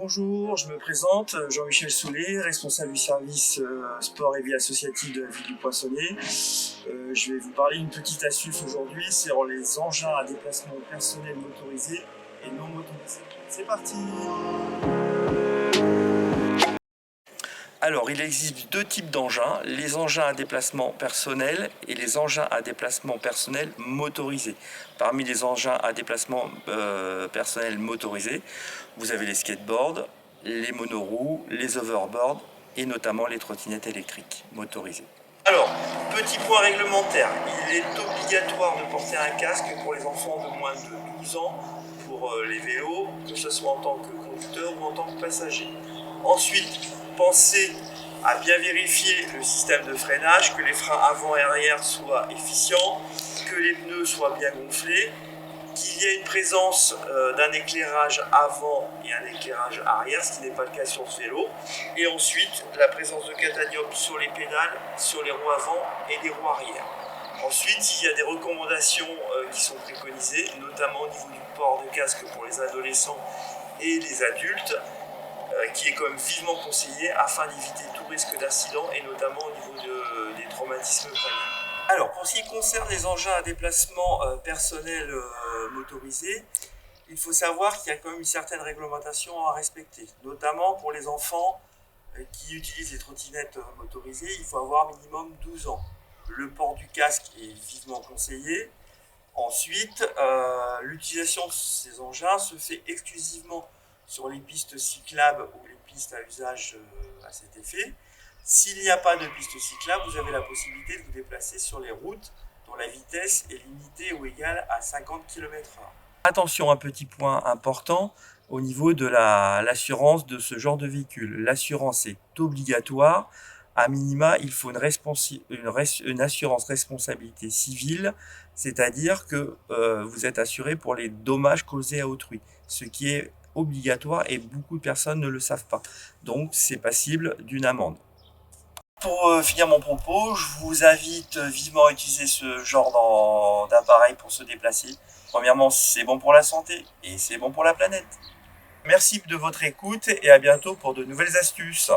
Bonjour, je me présente, Jean-Michel Soulet, responsable du service sport et vie associative de la ville du Poinçonnet. Je vais vous parler d'une petite astuce aujourd'hui sur les engins à déplacement personnel motorisés et non motorisés. C'est parti! Alors, il existe deux types d'engins, les engins à déplacement personnel et les engins à déplacement personnel motorisés. Parmi les engins à déplacement personnel motorisés, vous avez les skateboards, les monoroues, les overboards et notamment les trottinettes électriques motorisées. Alors, petit point réglementaire, il est obligatoire de porter un casque pour les enfants de moins de 12 ans pour les vélos, que ce soit en tant que conducteur ou en tant que passager. Ensuite, pensez à bien vérifier le système de freinage, que les freins avant et arrière soient efficients, que les pneus soient bien gonflés, qu'il y ait une présence d'un éclairage avant et un éclairage arrière, ce qui n'est pas le cas sur ce vélo. Et ensuite, la présence de catadium sur les pédales, sur les roues avant et les roues arrière. Ensuite, il y a des recommandations qui sont préconisées, notamment au niveau du port de casque pour les adolescents et les adultes, qui est quand même vivement conseillé afin d'éviter tout risque d'accident et notamment au niveau des traumatismes crâniens. Alors, pour ce qui concerne les engins à déplacement personnel motorisés, il faut savoir qu'il y a quand même une certaine réglementation à respecter, notamment pour les enfants qui utilisent les trottinettes motorisées, il faut avoir minimum 12 ans. Le port du casque est vivement conseillé. Ensuite, l'utilisation de ces engins se fait exclusivement sur les pistes cyclables ou les pistes à usage à cet effet. S'il n'y a pas de piste cyclable, vous avez la possibilité de vous déplacer sur les routes dont la vitesse est limitée ou égale à 50 km/h. Attention, un petit point important au niveau de l'assurance de ce genre de véhicule. L'assurance est obligatoire. À minima, il faut une assurance responsabilité civile, c'est-à-dire que vous êtes assuré pour les dommages causés à autrui, ce qui est obligatoire et beaucoup de personnes ne le savent pas. Donc, c'est passible d'une amende. Pour finir mon propos, je vous invite vivement à utiliser ce genre d'appareil pour se déplacer. Premièrement, c'est bon pour la santé et c'est bon pour la planète. Merci de votre écoute et à bientôt pour de nouvelles astuces.